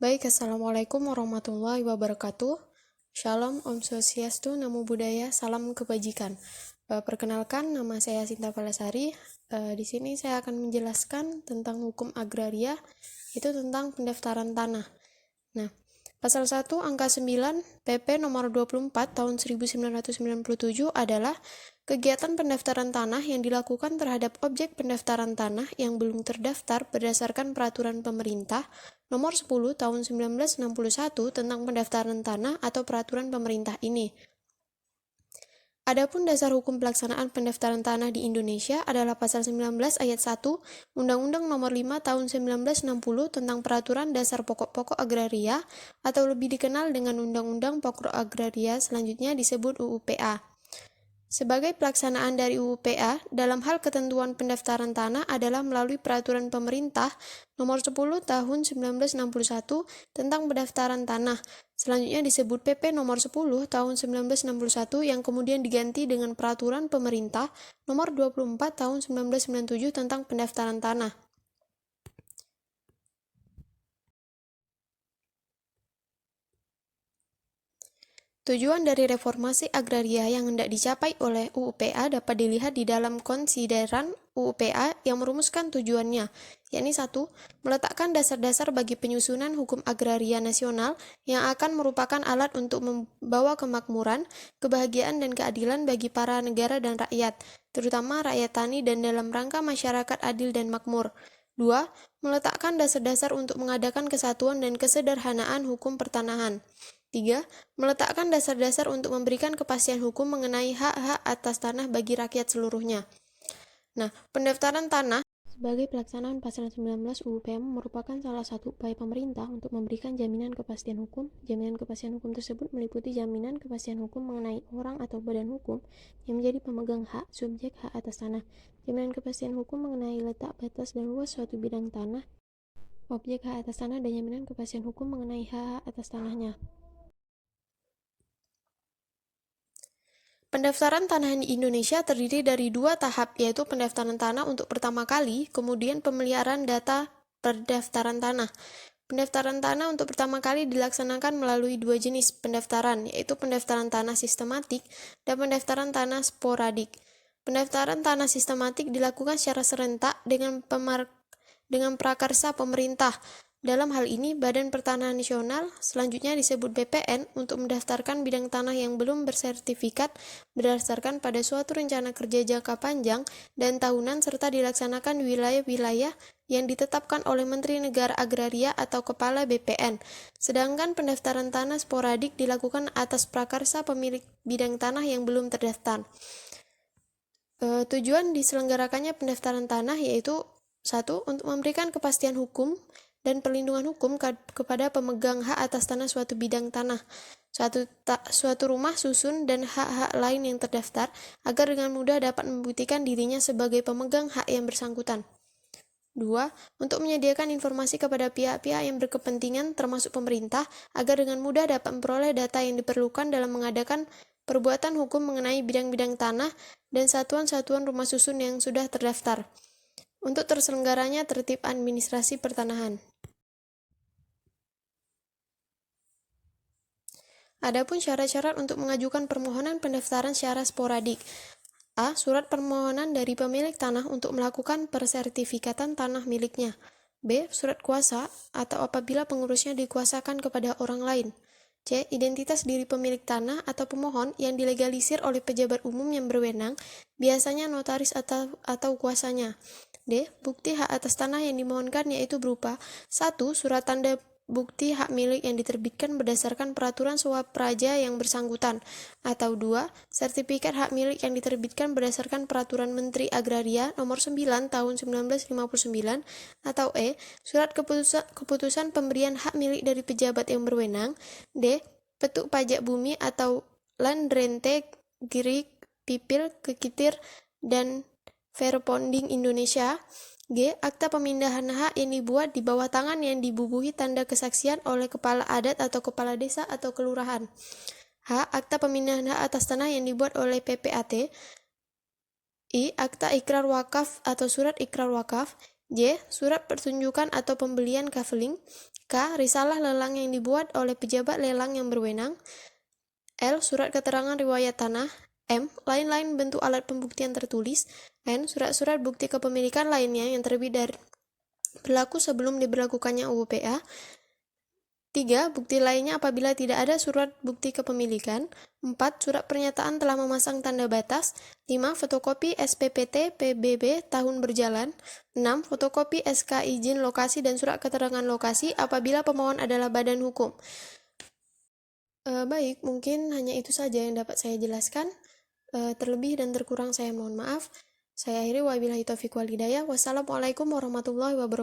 Baik, Assalamualaikum warahmatullahi wabarakatuh. Shalom, Om Swastiastu, Namo Buddhaya, Salam Kebajikan. Perkenalkan, nama saya Sinta Palasari. Di sini saya akan menjelaskan tentang hukum agraria, itu tentang pendaftaran tanah. Nah, Pasal 1 Angka 9 PP nomor 24 tahun 1997 adalah kegiatan pendaftaran tanah yang dilakukan terhadap objek pendaftaran tanah yang belum terdaftar berdasarkan peraturan pemerintah nomor 10 tahun 1961 tentang pendaftaran tanah atau peraturan pemerintah ini. Adapun dasar hukum pelaksanaan pendaftaran tanah di Indonesia adalah Pasal 19 Ayat 1 Undang-Undang Nomor 5 Tahun 1960 tentang Peraturan Dasar Pokok-Pokok Agraria atau lebih dikenal dengan Undang-Undang Pokok Agraria, selanjutnya disebut UUPA. Sebagai pelaksanaan dari UUPA, dalam hal ketentuan pendaftaran tanah adalah melalui Peraturan Pemerintah Nomor 10 Tahun 1961 tentang pendaftaran tanah. Selanjutnya disebut PP Nomor 10 Tahun 1961 yang kemudian diganti dengan Peraturan Pemerintah Nomor 24 Tahun 1997 tentang pendaftaran tanah. Tujuan dari reformasi agraria yang hendak dicapai oleh UUPA dapat dilihat di dalam konsideran UUPA yang merumuskan tujuannya, yakni 1. Meletakkan dasar-dasar bagi penyusunan hukum agraria nasional yang akan merupakan alat untuk membawa kemakmuran, kebahagiaan, dan keadilan bagi para negara dan rakyat, terutama rakyat tani dan dalam rangka masyarakat adil dan makmur. 2. Meletakkan dasar-dasar untuk mengadakan kesatuan dan kesederhanaan hukum pertanahan. 3. Meletakkan dasar-dasar untuk memberikan kepastian hukum mengenai hak-hak atas tanah bagi rakyat seluruhnya. Nah, pendaftaran tanah sebagai pelaksanaan Pasal 19 UUPM merupakan salah satu upaya pemerintah untuk memberikan jaminan kepastian hukum. Jaminan kepastian hukum tersebut meliputi jaminan kepastian hukum mengenai orang atau badan hukum yang menjadi pemegang hak subjek hak atas tanah. Jaminan kepastian hukum mengenai letak, batas, dan luas suatu bidang tanah, objek hak atas tanah, dan jaminan kepastian hukum mengenai hak atas tanahnya. Pendaftaran tanah di Indonesia terdiri dari 2 tahap, yaitu pendaftaran tanah untuk pertama kali, kemudian pemeliharaan data pendaftaran tanah. Pendaftaran tanah untuk pertama kali dilaksanakan melalui 2 jenis pendaftaran, yaitu pendaftaran tanah sistematik dan pendaftaran tanah sporadik. Pendaftaran tanah sistematik dilakukan secara serentak dengan prakarsa pemerintah. Dalam hal ini, Badan Pertanahan Nasional, selanjutnya disebut BPN, untuk mendaftarkan bidang tanah yang belum bersertifikat berdasarkan pada suatu rencana kerja jangka panjang dan tahunan serta dilaksanakan di wilayah-wilayah yang ditetapkan oleh Menteri Negara Agraria atau Kepala BPN. Sedangkan pendaftaran tanah sporadik dilakukan atas prakarsa pemilik bidang tanah yang belum terdaftar. Tujuan diselenggarakannya pendaftaran tanah yaitu 1. Untuk memberikan kepastian hukum dan perlindungan hukum kepada pemegang hak atas tanah suatu bidang tanah, suatu rumah susun, dan hak-hak lain yang terdaftar, agar dengan mudah dapat membuktikan dirinya sebagai pemegang hak yang bersangkutan. 2. Untuk menyediakan informasi kepada pihak-pihak yang berkepentingan termasuk pemerintah, agar dengan mudah dapat memperoleh data yang diperlukan dalam mengadakan perbuatan hukum mengenai bidang-bidang tanah dan satuan-satuan rumah susun yang sudah terdaftar, untuk terselenggaranya tertib administrasi pertanahan. Adapun syarat-syarat untuk mengajukan permohonan pendaftaran secara sporadik. A. Surat permohonan dari pemilik tanah untuk melakukan persertifikatan tanah miliknya. B. Surat kuasa atau apabila pengurusnya dikuasakan kepada orang lain. C. Identitas diri pemilik tanah atau pemohon yang dilegalisir oleh pejabat umum yang berwenang, biasanya notaris atau kuasanya. D. Bukti hak atas tanah yang dimohonkan yaitu berupa 1. Surat tanda bukti hak milik yang diterbitkan berdasarkan peraturan swapraja yang bersangkutan, atau 2. Sertifikat hak milik yang diterbitkan berdasarkan peraturan Menteri Agraria nomor 9 tahun 1959, atau E. Surat keputusan pemberian hak milik dari pejabat yang berwenang. D. Petuk pajak bumi atau Land Rente Girik Pipil Kekitir dan Verponding Indonesia. G. Akta pemindahan hak yang dibuat di bawah tangan yang dibubuhi tanda kesaksian oleh kepala adat atau kepala desa atau kelurahan. H. Akta pemindahan hak atas tanah yang dibuat oleh PPAT. I. Akta ikrar wakaf atau surat ikrar wakaf J. Surat pertunjukan atau pembelian kaveling. K. Risalah lelang yang dibuat oleh pejabat lelang yang berwenang. L. Surat keterangan riwayat tanah. M. Lain-lain bentuk alat pembuktian tertulis. N. Surat-surat bukti kepemilikan lainnya yang terbit dari berlaku sebelum diberlakukannya UU PA. 3. Bukti lainnya apabila tidak ada surat bukti kepemilikan. 4. Surat pernyataan telah memasang tanda batas. 5. Fotokopi SPPT PBB tahun berjalan. 6. Fotokopi SK izin lokasi dan surat keterangan lokasi apabila pemohon adalah badan hukum. Baik, mungkin hanya itu saja yang dapat saya jelaskan. Terlebih dan terkurang saya mohon maaf. Saya akhiri, wabillahi taufiq wal hidayah. Wassalamualaikum warahmatullahi wabarakatuh.